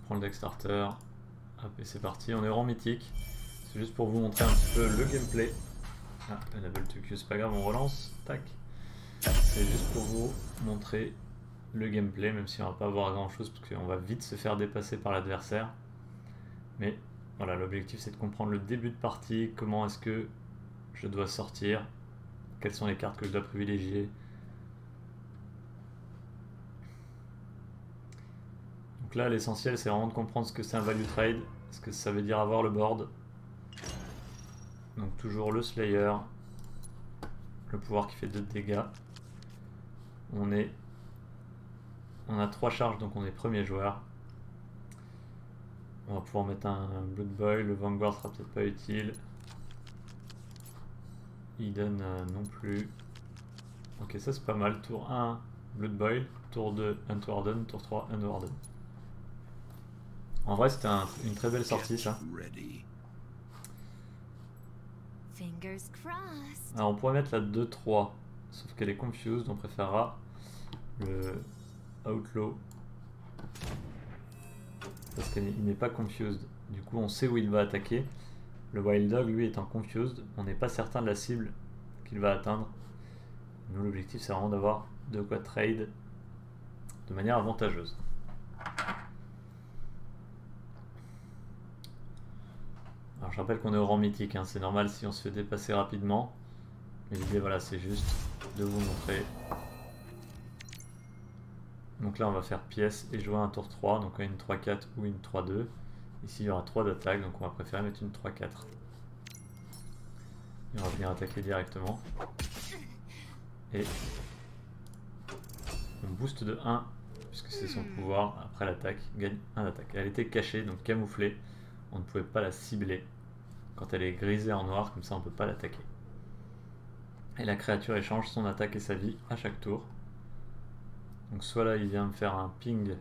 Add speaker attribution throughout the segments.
Speaker 1: prend le deck starter. Hop, et c'est parti, on est rang mythique. C'est juste pour vous montrer un petit peu le gameplay. Ah, la double to Q, c'est pas grave, on relance. Tac. C'est juste pour vous montrer le gameplay, même si on va pas voir grand chose parce qu'on va vite se faire dépasser par l'adversaire. Mais voilà, l'objectif c'est de comprendre le début de partie, comment est-ce que je dois sortir, quelles sont les cartes que je dois privilégier. Donc là l'essentiel c'est vraiment de comprendre ce que c'est un value trade, ce que ça veut dire avoir le board. Donc toujours le Slayer, le pouvoir qui fait 2 de dégâts. On a 3 charges donc on est premier joueur. On va pouvoir mettre un Blood Boil, le Vanguard sera peut-être pas utile. Eden non plus. Ok, ça c'est pas mal. Tour 1, Blood Boil. Tour 2, Huntwarden. Tour 3, Huntwarden. En vrai, c'était une très belle sortie ça. Alors on pourrait mettre la 2-3, sauf qu'elle est confused. On préférera le Outlaw. Parce qu'il n'est pas confused. Du coup, on sait où il va attaquer. Le Wild Dog, lui, étant confused, on n'est pas certain de la cible qu'il va atteindre. Nous, l'objectif, c'est vraiment d'avoir de quoi trade de manière avantageuse. Alors, je rappelle qu'on est au rang mythique, hein. C'est normal si on se fait dépasser rapidement. Mais l'idée, voilà, c'est juste de vous montrer. Donc là, on va faire pièce et jouer un tour 3, donc une 3-4 ou une 3-2. Ici, il y aura 3 d'attaque, donc on va préférer mettre une 3-4. Et on va venir attaquer directement. Et on booste de 1, puisque c'est son pouvoir. Après l'attaque, gagne 1 d'attaque. Elle était cachée, donc camouflée. On ne pouvait pas la cibler. Quand elle est grisée en noir, comme ça on ne peut pas l'attaquer. Et la créature échange son attaque et sa vie à chaque tour. Donc soit là il vient me faire un ping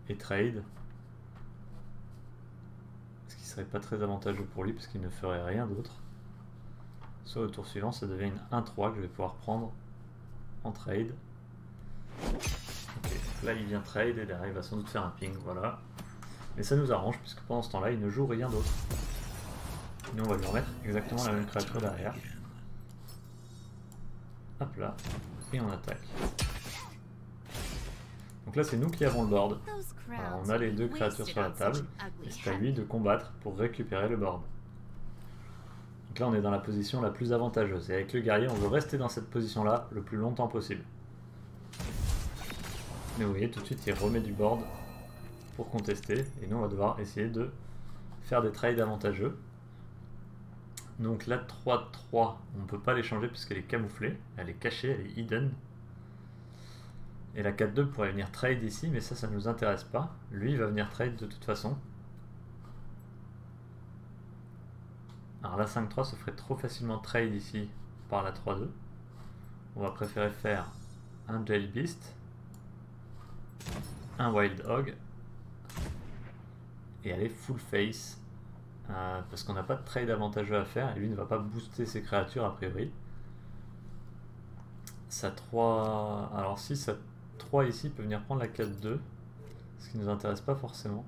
Speaker 1: et trade. Ce qui serait pas très avantageux pour lui parce qu'il ne ferait rien d'autre. Soit au tour suivant ça devient une 1-3 que je vais pouvoir prendre en trade. Okay. Là il vient trade et derrière il va sans doute faire un ping, voilà. Mais ça nous arrange puisque pendant ce temps là il ne joue rien d'autre. Nous on va lui remettre exactement la même créature derrière. Hop là, et on attaque. Donc là c'est nous qui avons le board. Alors, on a les 2 créatures sur la table et c'est à lui de combattre pour récupérer le board. Donc là on est dans la position la plus avantageuse et avec le guerrier on veut rester dans cette position là le plus longtemps possible. Mais vous voyez tout de suite il remet du board pour contester et nous on va devoir essayer de faire des trades avantageux. Donc la 3-3 on ne peut pas l'échanger puisqu'elle est camouflée, elle est cachée, elle est hidden. Et la 4-2 pourrait venir trade ici, mais ça ne nous intéresse pas. Lui, il va venir trade de toute façon. Alors la 5-3 se ferait trop facilement trade ici par la 3-2. On va préférer faire un Jail Beast, un Wild Hog, et aller full face. Parce qu'on n'a pas de trade avantageux à faire, et lui ne va pas booster ses créatures a priori. Sa 3... Alors si sa 3 ici peut venir prendre la 4-2, ce qui ne nous intéresse pas forcément.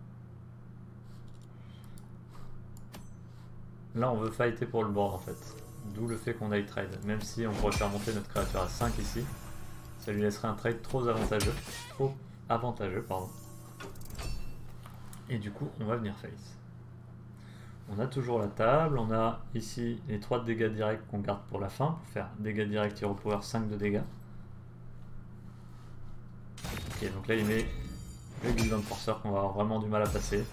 Speaker 1: Là on veut fighter pour le board en fait, d'où le fait qu'on aille trade, même si on pourrait faire monter notre créature à 5 ici, ça lui laisserait un trade trop avantageux, pardon. Et du coup on va venir face. On a toujours la table, on a ici les 3 de dégâts directs qu'on garde pour la fin, pour faire dégâts directs hero power 5 de dégâts. Ok, donc là il met le Guild Enforcer qu'on va avoir vraiment du mal à passer.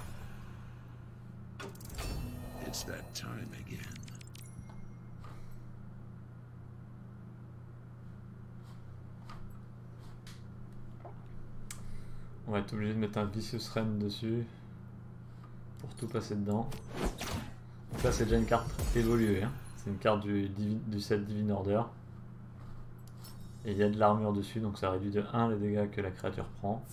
Speaker 1: On va être obligé de mettre un Vicious Rend dessus pour tout passer dedans. Donc là c'est déjà une carte évoluée, hein. C'est une carte du set Divine Order. Et il y a de l'armure dessus, donc ça réduit de 1 les dégâts que la créature prend.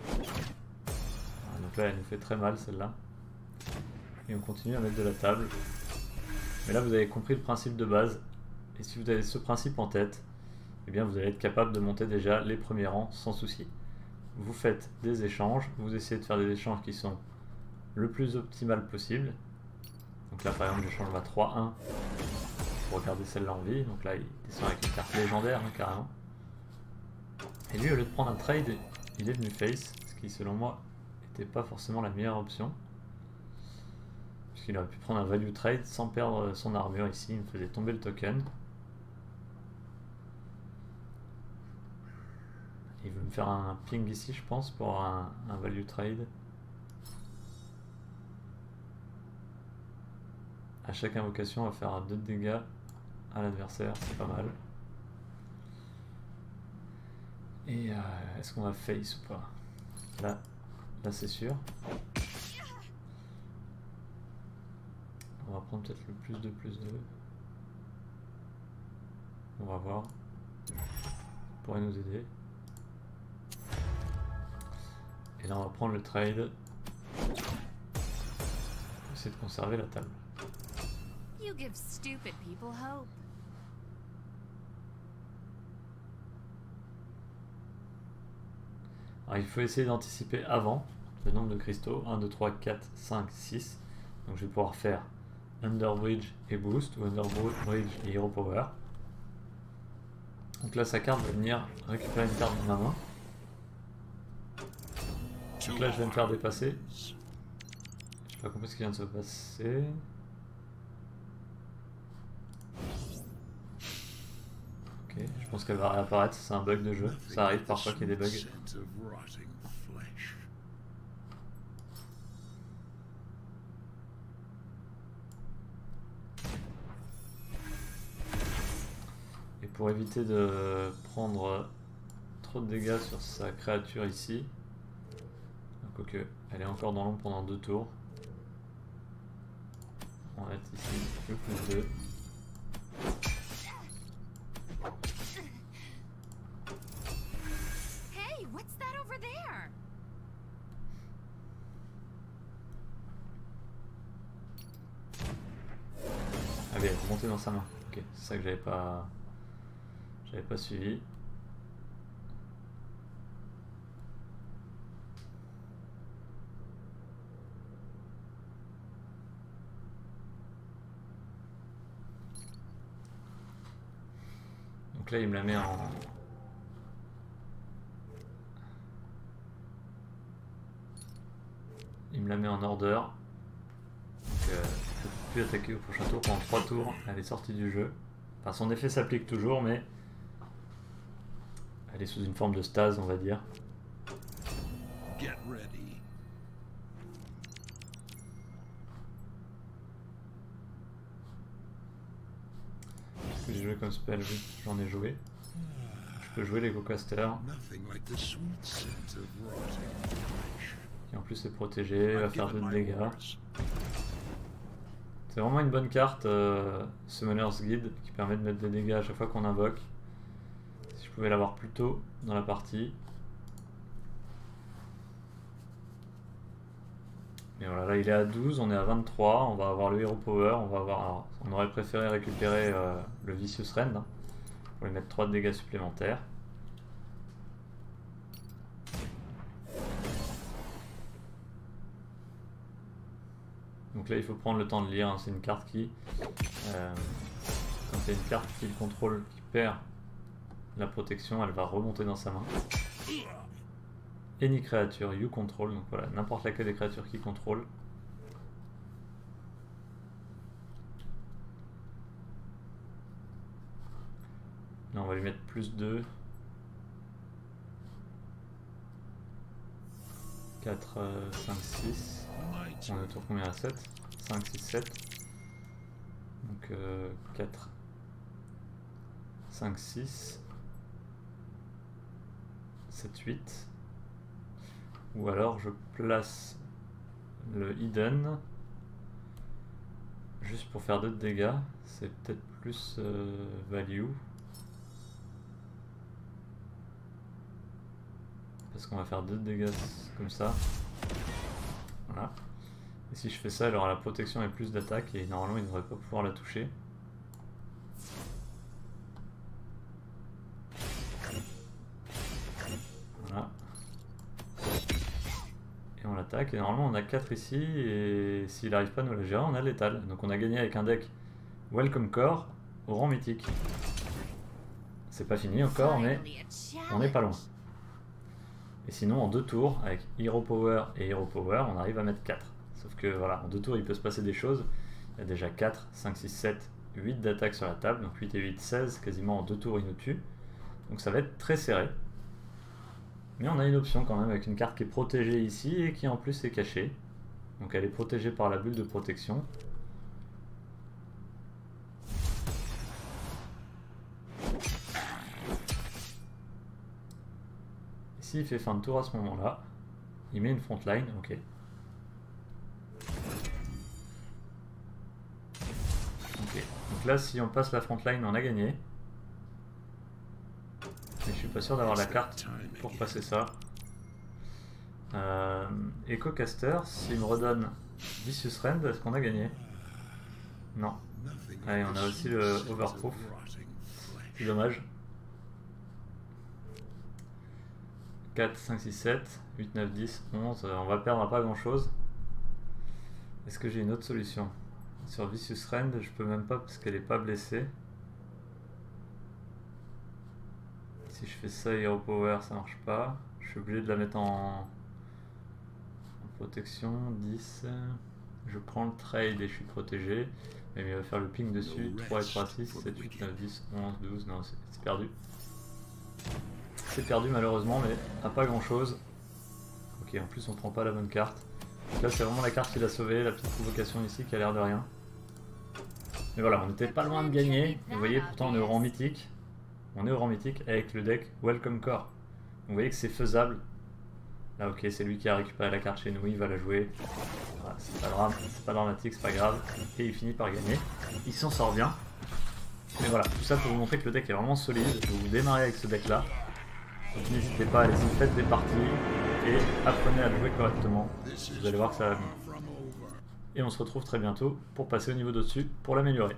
Speaker 1: Voilà, donc là elle nous fait très mal celle-là. Et on continue à mettre de la table. Mais là vous avez compris le principe de base. Et si vous avez ce principe en tête, eh bien vous allez être capable de monter déjà les premiers rangs sans souci. vous faites des échanges, vous essayez de faire des échanges qui sont le plus optimal possible. Donc là par exemple j'échange ma 3-1 pour garder celle-là en vie, donc là il descend avec une carte légendaire hein, carrément. Et lui au lieu de prendre un trade, il est venu face, ce qui selon moi n'était pas forcément la meilleure option. Puisqu'il aurait pu prendre un value trade sans perdre son armure ici, il me faisait tomber le token. Il veut me faire un ping ici je pense pour un value trade. À chaque invocation on va faire 2 dégâts à l'adversaire, c'est pas mal. Et est-ce qu'on va face ou pas? Là c'est sûr. On va prendre peut-être le plus 2, plus 2. On va voir. Ça pourrait nous aider. Et là on va prendre le trade. Pour essayer de conserver la table.
Speaker 2: You give stupid people hope.
Speaker 1: Alors il faut essayer d'anticiper avant le nombre de cristaux. 1, 2, 3, 4, 5, 6. Donc je vais pouvoir faire Underbridge et Boost, ou Underbridge et Hero Power. Donc là sa carte va venir récupérer une carte dans ma main. Donc là je vais me faire dépasser. Je sais pas compris ce qui vient de se passer. Ok, je pense qu'elle va réapparaître, c'est un bug de jeu. Ça arrive parfois qu'il y ait des bugs. Et pour éviter de prendre trop de dégâts sur sa créature ici, quoique elle est encore dans l'ombre pendant 2 tours, on va mettre ici le plus 2.
Speaker 2: Hey, what's that over there?
Speaker 1: Ah oui, elle est remontée dans sa main. Ok, c'est ça que j'avais pas suivi. Donc là il me la met en... Il me la met en order. Donc je ne peux plus attaquer au prochain tour. Pendant 3 tours, elle est sortie du jeu. Enfin son effet s'applique toujours mais elle est sous une forme de stase on va dire.
Speaker 3: Get ready.
Speaker 1: Qu'est-ce que j'ai joué comme spell? Oui, j'en ai joué. Je peux jouer les Go-Caster. Qui en plus est protégé, va faire 2 de dégâts. C'est vraiment une bonne carte, Summoner's Guide, qui permet de mettre des dégâts à chaque fois qu'on invoque. Si je pouvais l'avoir plus tôt dans la partie. Et voilà, là il est à 12, on est à 23, on va avoir le Hero Power, on va avoir... Alors, on aurait préféré récupérer le Vicious Rend, hein, pour lui mettre 3 de dégâts supplémentaires. Donc là il faut prendre le temps de lire, hein. C'est une carte qui, quand c'est une carte qui le contrôle, qui perd la protection, elle va remonter dans sa main. Any creature you control, donc voilà, n'importe laquelle des créatures qui contrôle. Là on va lui mettre plus 2. 4, 5, 6. On est autour combien à 7 5, 6, 7. Donc 4, 5, 6, 7, 8. Ou alors je place le Hidden juste pour faire 2 de dégâts. C'est peut-être plus value. Parce qu'on va faire 2 de dégâts comme ça. Voilà. Et si je fais ça, elle aura la protection et plus d'attaque. Et normalement, il ne devrait pas pouvoir la toucher. Voilà. on l'attaque. Et normalement on a 4 ici, et s'il n'arrive pas à nous la gérer, on a létal. Donc on a gagné avec un deck Welcome Core au rang mythique. C'est pas fini encore, mais on n'est pas loin. Et sinon en 2 tours, avec Hero Power et Hero Power, on arrive à mettre 4. Sauf que voilà, en 2 tours il peut se passer des choses. Il y a déjà 4, 5, 6, 7, 8 d'attaque sur la table. Donc 8 et 8, 16, quasiment en 2 tours il nous tue. Donc ça va être très serré. Mais on a une option quand même avec une carte qui est protégée ici et qui en plus est cachée. Donc elle est protégée par la bulle de protection. Ici il fait fin de tour à ce moment-là. Il met une frontline, ok. Ok, donc là si on passe la frontline on a gagné. Mais je suis pas sûr d'avoir la carte pour passer ça. Echocaster, s'il me redonne Vicious Rend, est-ce qu'on a gagné? Non. Allez, on a aussi le Overproof. C'est dommage. 4, 5, 6, 7, 8, 9, 10, 11. On va perdre pas grand chose. Est-ce que j'ai une autre solution? Sur Vicious Rend, je peux même pas parce qu'elle est pas blessée. Si je fais ça Hero Power, ça marche pas. Je suis obligé de la mettre en protection. 10. Je prends le trade et je suis protégé. Mais il va faire le ping dessus. 3 et 3, 6, 7, 8, 9, 10, 11, 12. Non, c'est perdu. C'est perdu malheureusement, mais à pas grand chose. Ok, en plus on prend pas la bonne carte. Donc là c'est vraiment la carte qui l'a sauvé, la petite provocation ici qui a l'air de rien. Mais voilà, on n'était pas loin de gagner. Vous voyez, pourtant on est au rang mythique. On est au rang mythique avec le deck Welcome Core. Vous voyez que c'est faisable. Là ok, c'est lui qui a récupéré la carte chez nous, il va la jouer. Voilà, c'est pas dramatique, c'est pas grave. Et il finit par gagner. Il s'en sort bien. Mais voilà, tout ça pour vous montrer que le deck est vraiment solide. Je vais vous démarrer avec ce deck là. Donc n'hésitez pas, allez-y, faites des parties et apprenez à le jouer correctement. Vous allez voir que ça va bien. Et on se retrouve très bientôt pour passer au niveau d'au-dessus pour l'améliorer.